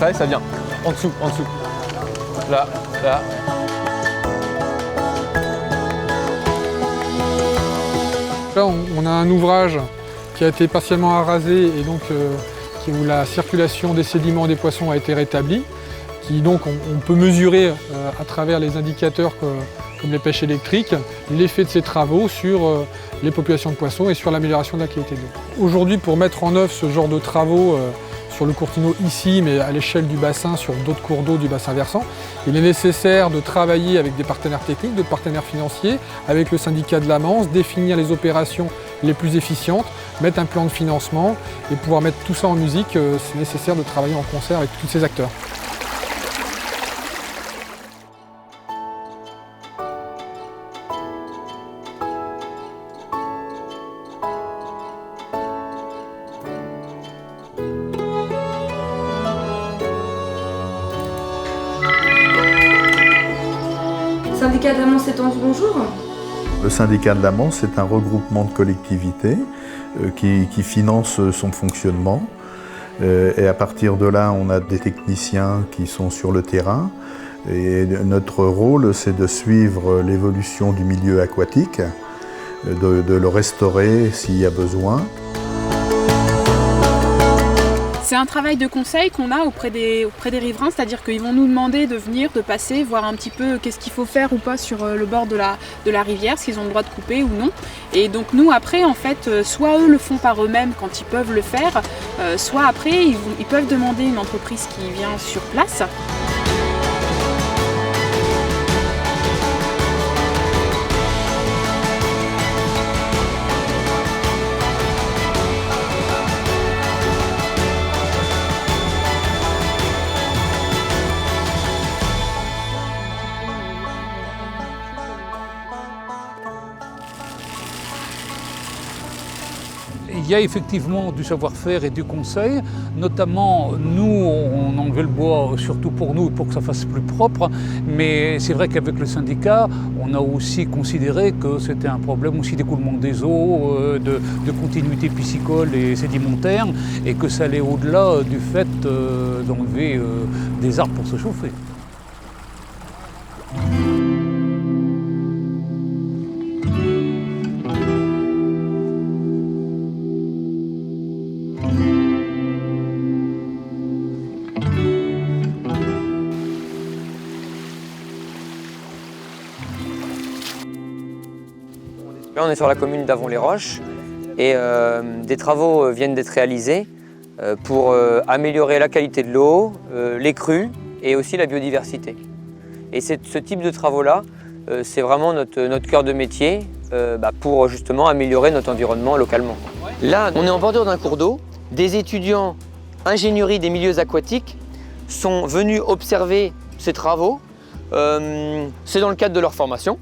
Après, ça vient en dessous, là, là. Là, on a un ouvrage qui a été partiellement arasé et donc où la circulation des sédiments et des poissons a été rétablie, qui donc on peut mesurer à travers les indicateurs comme les pêches électriques l'effet de ces travaux sur les populations de poissons et sur l'amélioration de la qualité de l'eau. Aujourd'hui, pour mettre en œuvre ce genre de travaux sur le Courtino ici, mais à l'échelle du bassin, sur d'autres cours d'eau du bassin versant, il est nécessaire de travailler avec des partenaires techniques, de partenaires financiers, avec le syndicat de la Manse, définir les opérations les plus efficientes, mettre un plan de financement et pouvoir mettre tout ça en musique, c'est nécessaire de travailler en concert avec tous ces acteurs. Syndicat de la Manse étendue, bonjour. Le syndicat de la Manse est un regroupement de collectivités qui finance son fonctionnement. Et à partir de là, on a des techniciens qui sont sur le terrain. Et notre rôle, c'est de suivre l'évolution du milieu aquatique, de le restaurer s'il y a besoin. C'est un travail de conseil qu'on a auprès des riverains, c'est-à-dire qu'ils vont nous demander de venir, de passer, voir un petit peu qu'est-ce qu'il faut faire ou pas sur le bord de la rivière, s'ils ont le droit de couper ou non. Et donc nous après, en fait, soit eux le font par eux-mêmes quand ils peuvent le faire, soit après ils peuvent demander une entreprise qui vient sur place. Il y a effectivement du savoir-faire et du conseil, notamment nous on enlevait le bois surtout pour nous, pour que ça fasse plus propre, mais c'est vrai qu'avec le syndicat on a aussi considéré que c'était un problème aussi d'écoulement des eaux, de continuité piscicole et sédimentaire, et que ça allait au-delà du fait d'enlever des arbres pour se chauffer. Là, on est sur la commune d'Avon-les-Roches et des travaux viennent d'être réalisés pour améliorer la qualité de l'eau, les crues et aussi la biodiversité. Et ce type de travaux-là, c'est vraiment notre cœur de métier pour justement améliorer notre environnement localement. Là, on est en bordure d'un cours d'eau. Des étudiants ingénierie des milieux aquatiques sont venus observer ces travaux. C'est dans le cadre de leur formation.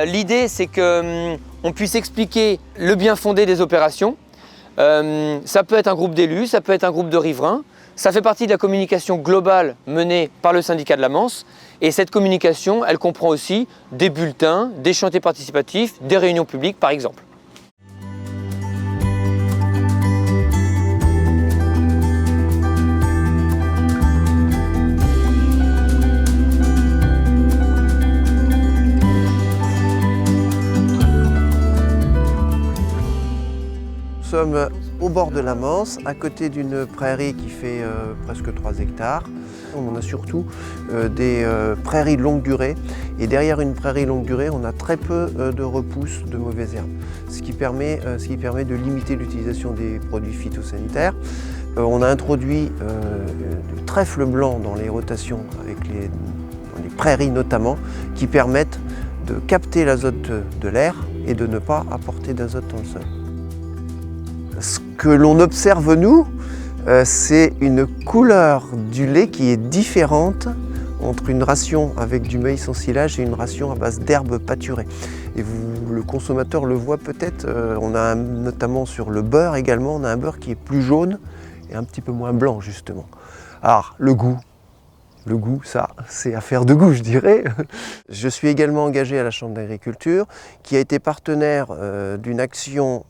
L'idée, c'est qu'on puisse expliquer le bien fondé des opérations. Ça peut être un groupe d'élus, ça peut être un groupe de riverains. Ça fait partie de la communication globale menée par le syndicat de la Manse. Et cette communication, elle comprend aussi des bulletins, des chantiers participatifs, des réunions publiques par exemple. Nous sommes au bord de la Manse, à côté d'une prairie qui fait presque 3 hectares. On a surtout des prairies de longue durée. Et derrière une prairie longue durée, on a très peu de repousses de mauvaises herbes, ce qui permet de limiter l'utilisation des produits phytosanitaires. On a introduit du trèfle blanc dans les rotations, dans les prairies notamment, qui permettent de capter l'azote de l'air et de ne pas apporter d'azote dans le sol. Ce que l'on observe, nous, c'est une couleur du lait qui est différente entre une ration avec du maïs en silage et une ration à base d'herbes pâturées. Et le consommateur le voit peut-être, on a notamment sur le beurre également, on a un beurre qui est plus jaune et un petit peu moins blanc justement. Alors, le goût, Le goût, ça, c'est affaire de goût, je dirais. Je suis également engagé à la Chambre d'agriculture, qui a été partenaire d'une action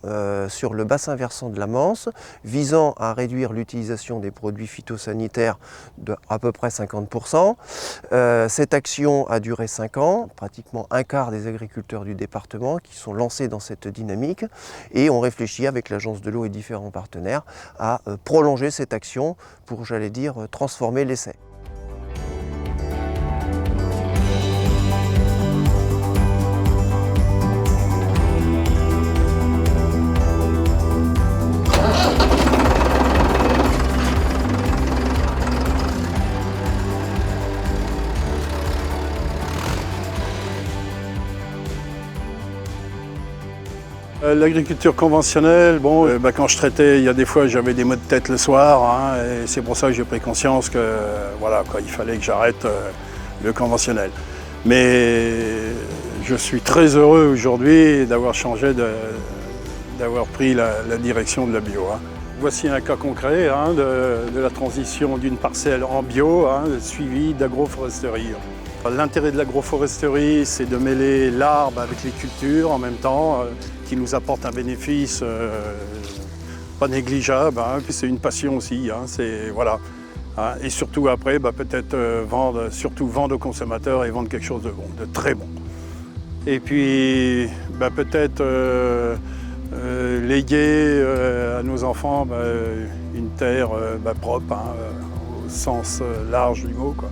sur le bassin versant de la Manse, visant à réduire l'utilisation des produits phytosanitaires de à peu près 50%. Cette action a duré 5 ans, pratiquement un quart des agriculteurs du département qui sont lancés dans cette dynamique, et on réfléchit avec l'Agence de l'eau et différents partenaires à prolonger cette action pour, j'allais dire, transformer l'essai. L'agriculture conventionnelle, quand je traitais, il y a des fois j'avais des maux de tête le soir, et c'est pour ça que j'ai pris conscience que il fallait que j'arrête le conventionnel. Mais je suis très heureux aujourd'hui d'avoir changé, d'avoir pris la direction de la bio. Voici un cas concret de la transition d'une parcelle en bio, suivie d'agroforesterie. L'intérêt de l'agroforesterie, c'est de mêler l'arbre avec les cultures en même temps, qui nous apporte un bénéfice pas négligeable, puis c'est une passion aussi, et surtout après, peut-être vendre aux consommateurs et vendre quelque chose de bon, de très bon. Et puis peut-être léguer à nos enfants une terre propre, au sens large du mot, quoi.